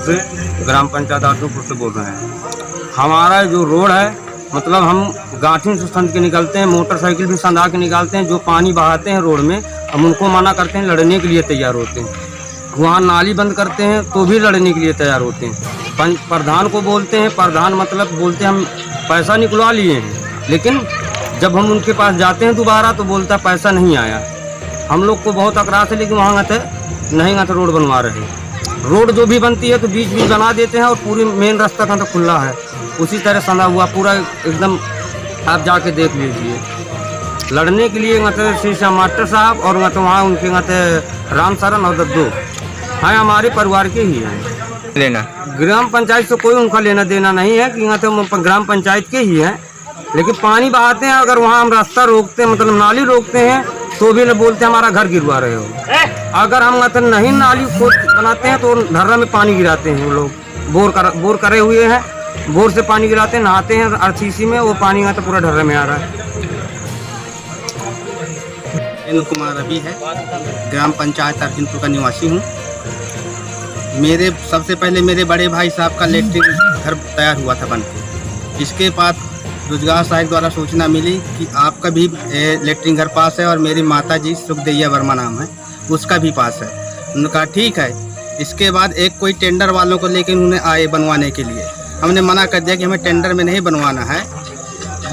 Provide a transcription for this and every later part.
से, ग्राम पंचायत अर्जुनपुर से बोल रहे हैं। हमारा जो रोड है, मतलब हम गांठी से संद के निकलते हैं, मोटरसाइकिल भी संदा के निकालते हैं। जो पानी बहाते हैं रोड में, हम उनको मना करते हैं, लड़ने के लिए तैयार होते हैं। वहाँ नाली बंद करते हैं तो भी लड़ने के लिए तैयार होते हैं। प्रधान को बोलते हैं, प्रधान मतलब बोलते हैं हम पैसा निकलवा लिए हैं, लेकिन जब हम उनके पास जाते हैं दोबारा तो बोलता पैसा नहीं आया। हम लोग को बहुत अकरास है, लेकिन वहाँ गए नहीं गए रोड बनवा रहे हैं। रोड जो भी बनती है तो बीच बीच बना देते हैं और पूरी मेन रास्ता का तो खुला है, उसी तरह सना हुआ पूरा एकदम। आप जाके देख लीजिए। लड़ने के लिए मतलब शीशा मास्टर साहब और वहाँ उनके राम शरण और दद्दू हाँ हमारे परिवार के ही हैं। लेना ग्राम पंचायत से कोई उनका लेना देना नहीं है कि ग्राम पंचायत के ही हैं, लेकिन पानी बहाते हैं। अगर वहाँ हम रास्ता रोकते हैं, मतलब नाली रोकते हैं, तो भी बोलते हैं हमारा घर गिरवा रहे हो। अगर हम नहीं नाली खोद बनाते हैं तो ढर्रा में पानी गिराते हैं। वो लोग बोर करे हुए हैं, बोर से पानी गिराते हैं, नहाते हैं आरसीसी में, वो पानी तो पूरा ढर्रे में आ रहा है। कुमार रवि है, ग्राम पंचायत अर्जुनपुर का निवासी हूँ। सबसे पहले मेरे बड़े भाई साहब का लेटरिन घर तैयार हुआ था बनके। इसके बाद रोजगार सहायक द्वारा सूचना मिली कि आपका भी लेटरिन घर पास है और मेरी माता जी सुखदैया वर्मा नाम है, उसका भी पास है। उन्होंने कहा ठीक है। इसके बाद एक कोई टेंडर वालों को लेकर उन्हें आए बनवाने के लिए। हमने मना कर दिया कि हमें टेंडर में नहीं बनवाना है,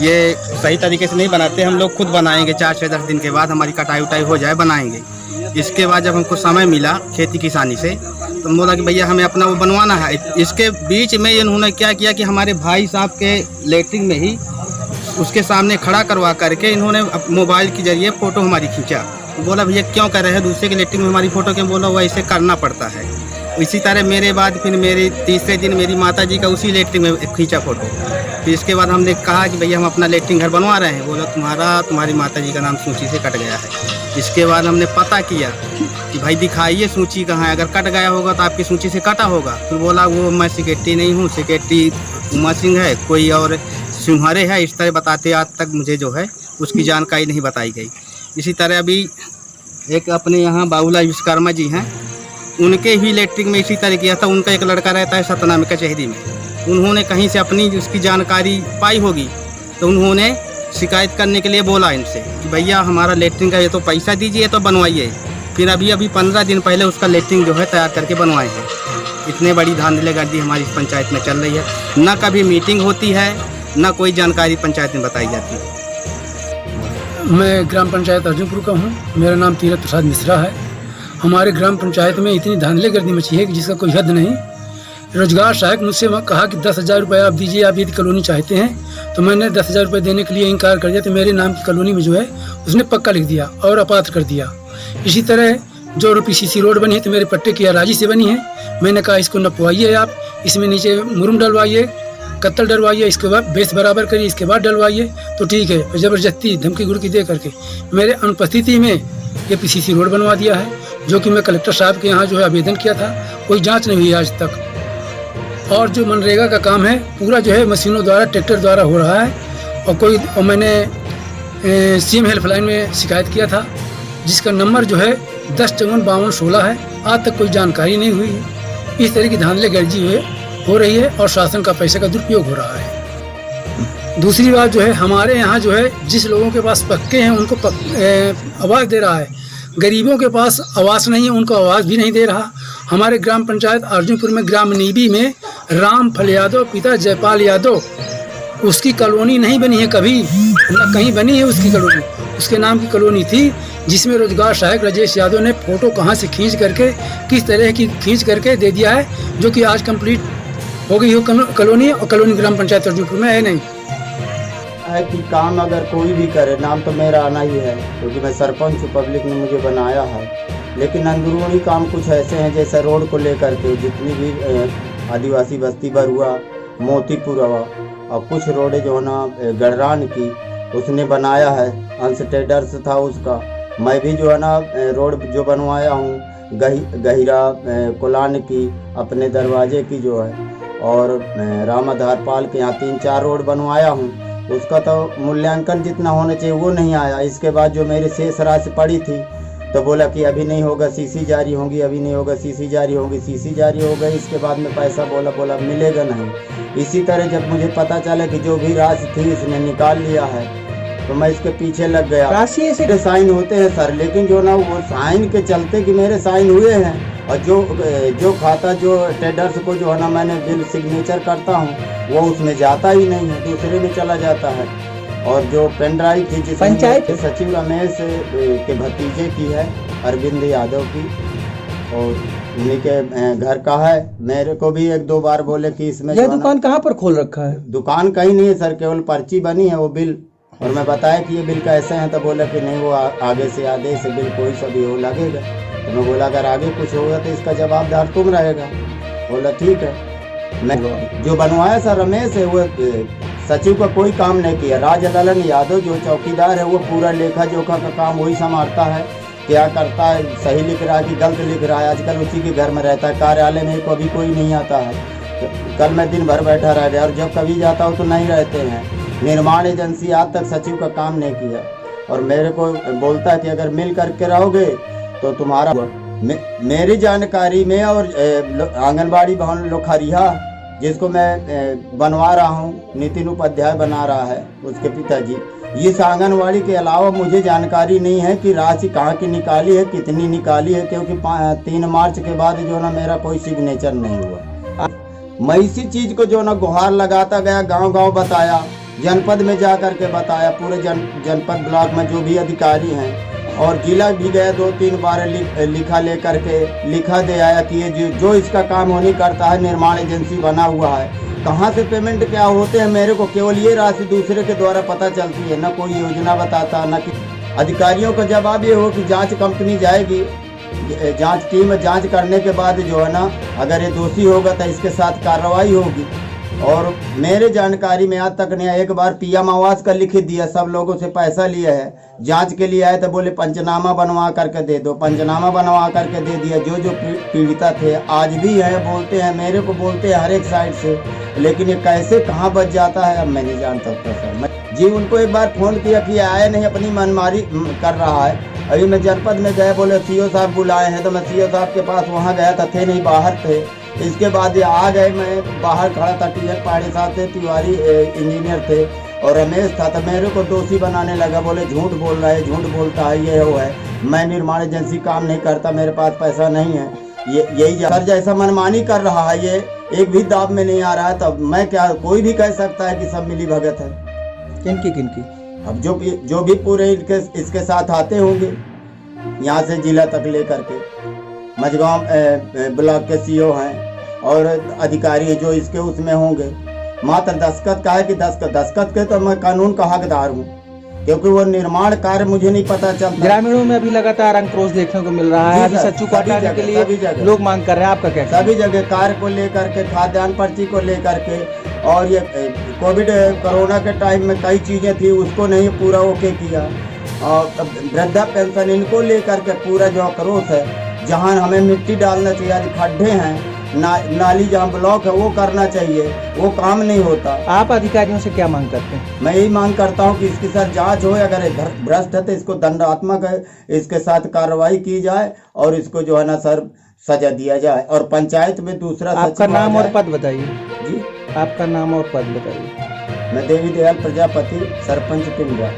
ये सही तरीके से नहीं बनाते, हम लोग खुद बनाएंगे। 4 से 10 दिन के बाद हमारी कटाई उटाई हो जाए बनाएंगे। इसके बाद जब हमको समय मिला खेती किसानी से, तो बोला कि भैया हमें अपना वो बनवाना है। इसके बीच में इन्होंने क्या किया कि हमारे भाई साहब के लेटरिन में ही उसके सामने खड़ा करवा करके इन्होंने मोबाइल के जरिए फ़ोटो हमारी खींचा। बोला भैया क्यों कर रहे हैं दूसरे के लेटरिन में हमारी फ़ोटो क्यों? बोला वैसे करना पड़ता है। इसी तरह मेरे बाद फिर मेरे तीसरे दिन मेरी माता जी का उसी लेटरिन में खींचा फ़ोटो। फिर इसके बाद हमने कहा कि भैया हम अपना लेटरिन घर बनवा रहे हैं। बोला तुम्हारी माता जी का नाम सूची से कट गया है। इसके बाद हमने पता किया कि भाई दिखाइए सूची कहाँ है, अगर कट गया होगा तो आपकी सूची से कटा होगा। फिर बोला वो मैं सेक्रेटरी नहीं हूँ, सेक्रेटरी उमा सिंह है, कोई और सिंहारे है। इस तरह बताते आज तक मुझे जो है उसकी जानकारी नहीं बताई गई। इसी तरह अभी एक अपने यहाँ बाबूलाल विश्वकर्मा जी हैं, उनके ही लेटरिन में इसी तरह किया था। उनका एक लड़का रहता है सतना में कचहरी में, उन्होंने कहीं से अपनी उसकी जानकारी पाई होगी तो उन्होंने शिकायत करने के लिए बोला इनसे कि भैया हमारा लेटरिन का ये तो पैसा दीजिए तो बनवाइए। फिर अभी 15 दिन पहले उसका लेटरिन जो है तैयार करके बनवाए हैं। इतने बड़ी धांधलेगर्दी हमारी इस पंचायत में चल रही है, ना कभी मीटिंग होती है ना कोई जानकारी पंचायत में बताई जाती है। मैं ग्राम पंचायत अर्जुनपुर का हूँ, मेरा नाम तीरथ प्रसाद मिश्रा है। हमारे ग्राम पंचायत में इतनी धांधलेगर्दी मची है कि जिसका कोई हद नहीं। रोजगार सहायक मुझसे कहा कि 10,000 रुपये आप दीजिए, आप यदि कॉलोनी चाहते हैं। तो मैंने 10,000 रुपये देने के लिए इनकार कर दिया, तो मेरे नाम की कॉलोनी में जो है उसने पक्का लिख दिया और अपात्र कर दिया। इसी तरह जो PCC रोड बनी है तो मेरे पट्टे की राजी से बनी है। मैंने कहा इसको नपवाइए, आप इसमें नीचे मुरुम डलवाइए, कत्तल डलवाइए, इसके बाद बेस बराबर करिए, इसके बाद डलवाइए तो ठीक है। ज़बरदस्ती धमकी गुड़की दे करके मेरे अनुपस्थिति में ये PCC रोड बनवा दिया है, जो कि मैं कलेक्टर साहब के यहाँ जो है आवेदन किया था, कोई जांच नहीं हुई आज तक। और जो मनरेगा का काम है पूरा जो है मशीनों द्वारा, ट्रैक्टर द्वारा हो रहा है। और मैंने CM हेल्पलाइन में शिकायत किया था, जिसका नंबर जो है 10545216 है। आज तक कोई जानकारी नहीं हुई है। इस तरह की धांधलेगर्दी हो रही है और शासन का पैसे का दुरुपयोग हो रहा है। दूसरी बात जो है हमारे यहाँ जो है जिस लोगों के पास पक्के हैं उनको आवाज़ दे रहा है, गरीबों के पास आवास नहीं है उनको आवाज़ भी नहीं दे रहा। हमारे ग्राम पंचायत अर्जुनपुर में ग्राम नीबी में रामफल यादव पिता जयपाल यादव, उसकी कॉलोनी नहीं बनी है कभी, न कहीं बनी है उसकी कॉलोनी। उसके नाम की कॉलोनी थी, जिसमें रोजगार सहायक राजेश यादव ने फ़ोटो कहाँ से खींच करके किस तरह की खींच करके दे दिया है, जो कि आज कंप्लीट हो गई हो कॉलोनी। और कॉलोनी ग्राम पंचायत अर्जुनपुर में है नहीं है कि काम अगर कोई भी करे, नाम तो मेरा आना ही है क्योंकि मैं सरपंच हूँ, पब्लिक ने मुझे बनाया है। लेकिन अंदरूनी काम कुछ ऐसे हैं जैसे रोड को लेकर के जितनी भी आदिवासी बस्ती बरुआ मोतीपुर हुआ और कुछ रोडें जो है ना गड़रान की उसने बनाया है, अंश ट्रेडर्स था उसका। मैं भी जो है ना रोड जो बनवाया हूँ गहिरा कोलान की अपने दरवाजे की जो है, और रामाधार पाल के यहाँ 3-4 रोड बनवाया हूँ। उसका तो मूल्यांकन जितना होना चाहिए वो नहीं आया। इसके बाद जो मेरी शेष राशि पड़ी थी तो बोला कि अभी नहीं होगा, सीसी जारी होंगी, अभी नहीं होगा, सीसी जारी होगी। सीसी जारी हो गई, इसके बाद में पैसा बोला मिलेगा नहीं। इसी तरह जब मुझे पता चला कि जो भी राशि थी इसने निकाल लिया है, तो मैं इसके पीछे लग गया। राशि ऐसे साइन होते हैं सर, लेकिन जो ना वो साइन के चलते कि मेरे साइन हुए हैं, और जो खाता जो ट्रेडर्स को जो है ना मैंने बिल सिग्नेचर करता हूँ वो उसमें जाता ही नहीं है, दूसरे में चला जाता है। और जो पेन ड्राइव थी जिस पंचायत सचिव रमेश के भतीजे की है, अरविंद यादव की, और उन्हीं के घर का है। मेरे को भी 1-2 बार बोले कि इसमें यह दुकान कहाँ पर खोल रखा है? दुकान कहीं नहीं है सर, केवल पर्ची बनी है वो बिल। और मैं बताया कि ये बिल कैसे हैं, तो बोला कि नहीं वो आगे से आदेश बिल कोई सा भी हो लगेगा। तो मैं बोला अगर आगे कुछ होगा तो इसका जवाबदार तुम रहेगा। बोला ठीक है। मैं जो बनवाया सर रमेश है, वो सचिव का कोई काम नहीं किया। राज ललन यादव जो चौकीदार है वो पूरा लेखा जोखा का काम वही संभालता है, क्या करता है, सही लिख रहा है कि गलत लिख रहा है। आजकल उसी के घर में रहता है, कार्यालय में कभी कोई नहीं आता है। तो कल मैं दिन भर बैठा रह गया, और जब कभी जाता हूँ तो नहीं रहते हैं। निर्माण एजेंसी आज तक सचिव का काम नहीं किया, और मेरे को बोलता है कि अगर मिल करके रहोगे तो तुम्हारा मेरी जानकारी में। और आंगनबाड़ी भवन लोखरिया जिसको मैं बनवा रहा हूँ, नितिन उपाध्याय बना रहा है, उसके पिताजी। इस आंगनबाड़ी के अलावा मुझे जानकारी नहीं है कि राशि कहाँ की निकाली है, कितनी निकाली है, क्योंकि 3 मार्च के बाद जो ना मेरा कोई सिग्नेचर नहीं हुआ। मैं इसी चीज को जो ना गुहार लगाता गया, गांव-गांव बताया, जनपद में जा कर के बताया, पूरे जनपद ब्लॉक में जो भी अधिकारी हैं, और जिला भी गया 2-3 बार लिखा ले करके लिखा दे आया कि ये जो इसका काम होने करता है, निर्माण एजेंसी बना हुआ है, कहाँ से पेमेंट क्या होते हैं मेरे को केवल ये राशि दूसरे के द्वारा पता चलती है। न कोई योजना बताता, न कि अधिकारियों का जवाब ये हो कि जांच कंपनी जाएगी, जांच टीम जांच करने के बाद जो है ना अगर ये दोषी होगा तो इसके साथ कार्रवाई होगी। और मेरे जानकारी में आज तक नहीं, एक बार पीएम आवास का लिखित दिया, सब लोगों से पैसा लिया है, जांच के लिए आए तो बोले पंचनामा बनवा करके दे दो, पंचनामा बनवा करके दे दिया। जो पीड़िता थे आज भी है, बोलते हैं मेरे को, बोलते हैं हर एक साइड से, लेकिन ये कैसे कहाँ बच जाता है अब मैं नहीं जान सकता सर। जी उनको एक बार फोन किया कि आए नहीं, अपनी मनमारी कर रहा है। अभी मैं जनपद में गए, बोले सीओ साहब बुलाए हैं, तो मैं सीओ साहब के पास वहाँ गया था, थे नहीं, बाहर थे। इसके बाद ये आ गए, मैं बाहर खड़ा था, टीएस पाड़ी साहब थे, तिवारी इंजीनियर थे, और रमेश था। तो मेरे को दोषी बनाने लगा, बोले झूठ बोल रहा है, झूठ बोलता है, ये वो है, मैं निर्माण एजेंसी काम नहीं करता, मेरे पास पैसा नहीं है, यही सर जैसा मनमानी कर रहा है, ये एक भी दाब में नहीं आ रहा है। तब मैं क्या, कोई भी कह सकता है कि सब मिली भगत है। किनकी? अब जो भी पूरे इसके साथ आते होंगे, यहाँ से जिला तक लेकर के, मझगांव ब्लॉक के सीओ हैं और अधिकारी जो इसके उसमें होंगे। मात्र दस्तखत का है कि दस्तखत के तो मैं कानून का हकदार हूँ, क्योंकि वो निर्माण कार्य मुझे नहीं पता चलता। ग्रामीणों में अभी लगातार अंकुश देखने को मिल रहा है, अभी सचिव को हटाने के लिए लोग मांग कर रहे हैं, आपका क्या? सभी जगह कार्य को लेकर के, खाद्यान्न पर्ची को लेकर के, और ये कोविड कोरोना के टाइम में कई चीजें थी उसको नहीं पूरा ओके किया, और वृद्धा पेंशन इनको लेकर के पूरा जो आक्रोश है। जहाँ हमें मिट्टी डालना चाहिए, खड्डे हैं, नाली जहाँ ब्लॉक है वो करना चाहिए, वो काम नहीं होता। आप अधिकारियों से क्या मांग करते हैं? मैं यही मांग करता हूँ कि इसकी सर जांच हो, अगर भ्रष्ट है तो इसको दंडात्मक है, इसके साथ कार्रवाई की जाए, और इसको जो है ना सर सजा दिया जाए, और पंचायत में दूसरा। आपका नाम और पद बताइए जी। आपका नाम और पद बताइए। मैं देवी दयाल प्रजापति, सरपंच पिंडरा।